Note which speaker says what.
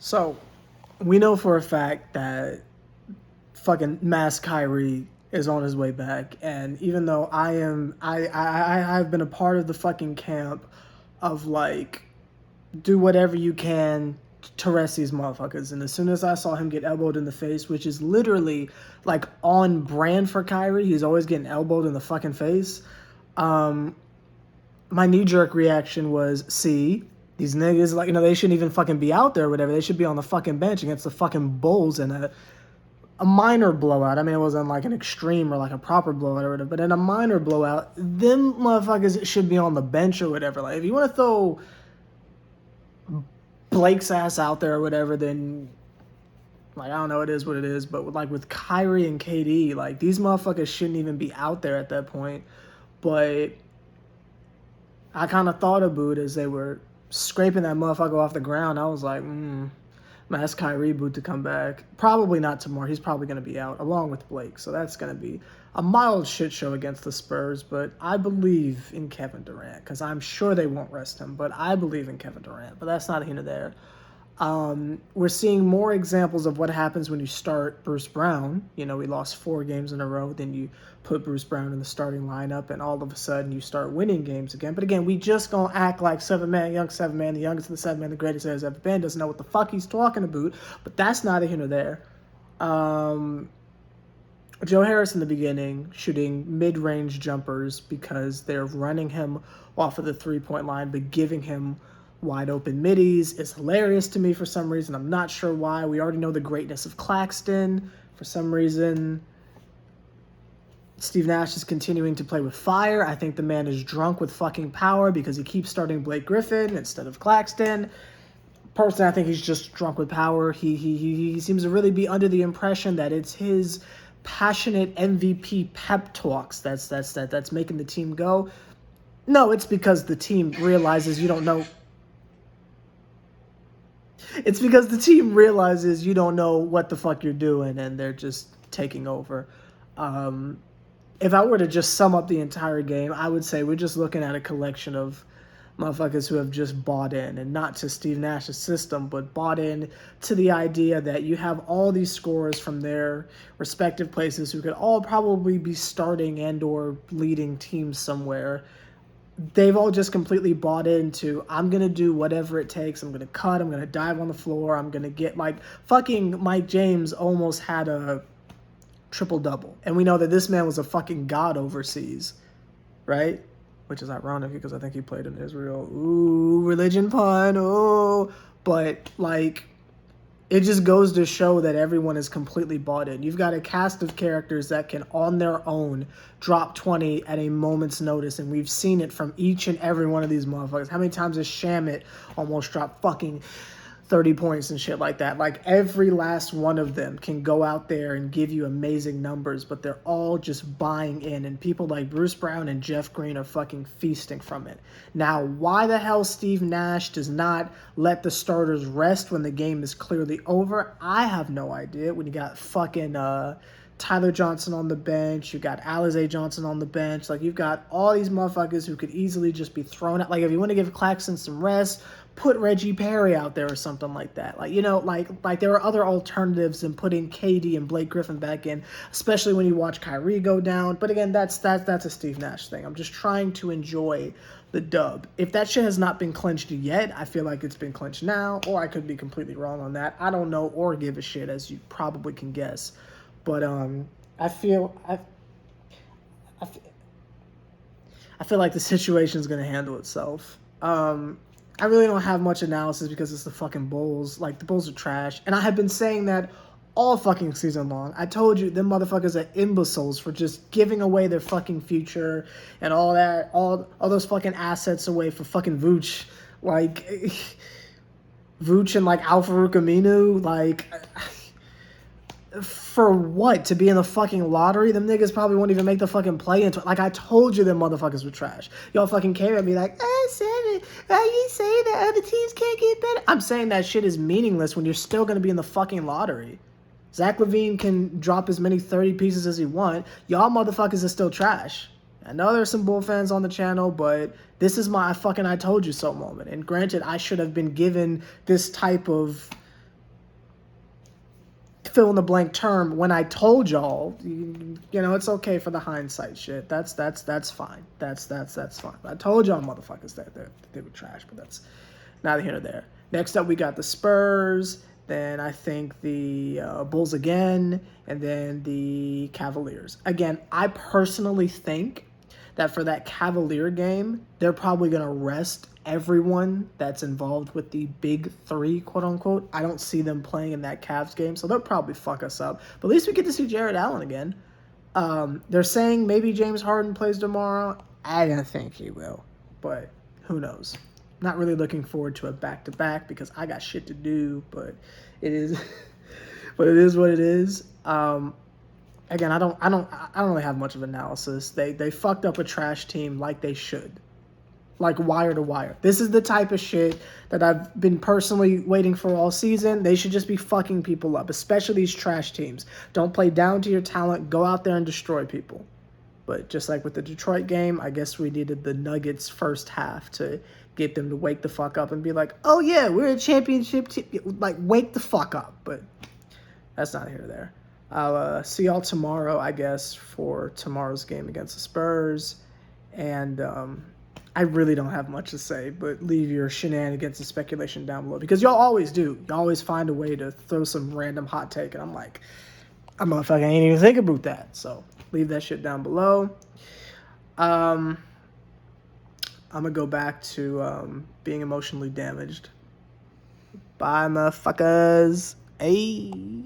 Speaker 1: So, we know for a fact that fucking Mass Kyrie is on his way back, and even though I've been a part of the fucking camp of like do whatever you can to rest these motherfuckers. And as soon as I saw him get elbowed in the face, which is literally like on brand for Kyrie, he's always getting elbowed in the fucking face. Um, my knee jerk reaction was, see, these niggas, like, they shouldn't even fucking be out there or whatever. They should be on the fucking bench against the fucking Bulls in a minor blowout. I mean, it wasn't like an extreme or like a proper blowout or whatever, but in a minor blowout, them motherfuckers should be on the bench or whatever. Like, if you want to throw Blake's ass out there or whatever, then like, I don't know, it is what it is. But with Kyrie and KD, like, these motherfuckers shouldn't even be out there at that point. But I kind of thought of Boot as they were scraping that motherfucker off the ground. I was like, ask Kyrie Boot to come back. Probably not tomorrow. He's probably going to be out along with Blake. So that's going to be a mild shit show against the Spurs. But I believe in Kevin Durant because I'm sure they won't rest him. But I believe in Kevin Durant. But that's not here nor there. We're seeing more examples of what happens when you start Bruce Brown. We lost 4 games in a row. Then you put Bruce Brown in the starting lineup, and all of a sudden you start winning games again. But again, we just gonna act like 7-man, young 7-man, the youngest of the 7-man, the greatest there's ever been. Doesn't know what the fuck he's talking about. But that's neither here nor there. Joe Harris in the beginning shooting mid-range jumpers because they're running him off of the 3-point line, but giving him wide open middies is hilarious to me for some reason. I'm not sure why. We already know the greatness of Claxton. For some reason, Steve Nash is continuing to play with fire. I think the man is drunk with fucking power because he keeps starting Blake Griffin instead of Claxton. Personally, I think he's just drunk with power. He seems to really be under the impression that it's his passionate MVP pep talks that's making the team go. No, it's because the team realizes you don't know. It's because the team realizes you don't know what the fuck you're doing, and they're just taking over. If I were to just sum up the entire game, I would say we're just looking at a collection of motherfuckers who have just bought in, and not to Steve Nash's system, but bought in to the idea that you have all these scorers from their respective places who could all probably be starting and or leading teams somewhere. They've all just completely bought into, I'm going to do whatever it takes. I'm going to cut. I'm going to dive on the floor. I'm going to get, like, fucking Mike James almost had a triple-double. And we know that this man was a fucking god overseas, right? Which is ironic because I think he played in Israel. Ooh, religion pun. Oh, but, like, it just goes to show that everyone is completely bought in. You've got a cast of characters that can, on their own, drop 20 at a moment's notice, and we've seen it from each and every one of these motherfuckers. How many times has Shamit almost dropped fucking 30 points and shit like that? Like, every last one of them can go out there and give you amazing numbers, but they're all just buying in, and people like Bruce Brown and Jeff Green are fucking feasting from it. Now, why the hell Steve Nash does not let the starters rest when the game is clearly over, I have no idea. When you got fucking Tyler Johnson on the bench, you got Alize Johnson on the bench, like, you've got all these motherfuckers who could easily just be thrown out. Like, if you want to give Claxton some rest, put Reggie Perry out there or something like that. Like, like there are other alternatives than putting KD and Blake Griffin back in, especially when you watch Kyrie go down. But again, that's a Steve Nash thing. I'm just trying to enjoy the dub. If that shit has not been clinched yet, I feel like it's been clinched now, or I could be completely wrong on that. I don't know or give a shit, as you probably can guess. But I feel like the situation is going to handle itself. I really don't have much analysis because it's the fucking Bulls. Like, the Bulls are trash. And I have been saying that all fucking season long. I told you, them motherfuckers are imbeciles for just giving away their fucking future and all that, all those fucking assets away for fucking Vooch. Like, Vooch and, like, Al-Farouq Aminu, like, for what? To be in the fucking lottery? Them niggas probably won't even make the fucking play into it. Like, I told you them motherfuckers were trash. Y'all fucking came at me like, Seven, are you saying that other teams can't get better? I'm saying that shit is meaningless when you're still going to be in the fucking lottery. Zach LaVine can drop as many 30 pieces as he want. Y'all motherfuckers are still trash. I know there's some Bull fans on the channel, but this is my fucking I told you so moment. And granted, I should have been given this type of fill in the blank term when I told y'all, it's okay for the hindsight shit. That's fine. That's fine. I told y'all motherfuckers that they were trash, but that's neither here nor there. Next up, we got the Spurs. Then I think the Bulls again, and then the Cavaliers. Again, I personally think that for that Cavalier game, they're probably going to rest everyone that's involved with the big three, quote unquote. I don't see them playing in that Cavs game, so they'll probably fuck us up. But at least we get to see Jared Allen again. They're saying maybe James Harden plays tomorrow. I don't think he will, but who knows? Not really looking forward to a back-to-back because I got shit to do, but it is but it is what it is. Again, I don't really have much of analysis. They fucked up a trash team like they should. Like wire to wire. This is the type of shit that I've been personally waiting for all season. They should just be fucking people up, especially these trash teams. Don't play down to your talent. Go out there and destroy people. But just like with the Detroit game, I guess we needed the Nuggets first half to get them to wake the fuck up and be like, oh yeah, we're a championship team. Like, wake the fuck up. But that's not here or there. I'll see y'all tomorrow, I guess, for tomorrow's game against the Spurs. And I really don't have much to say, but leave your shenanigans and speculation down below. Because y'all always do. You always find a way to throw some random hot take. And I'm like, I'm motherfucking ain't even think about that. So leave that shit down below. I'm going to go back to being emotionally damaged. Bye, motherfuckers. Hey.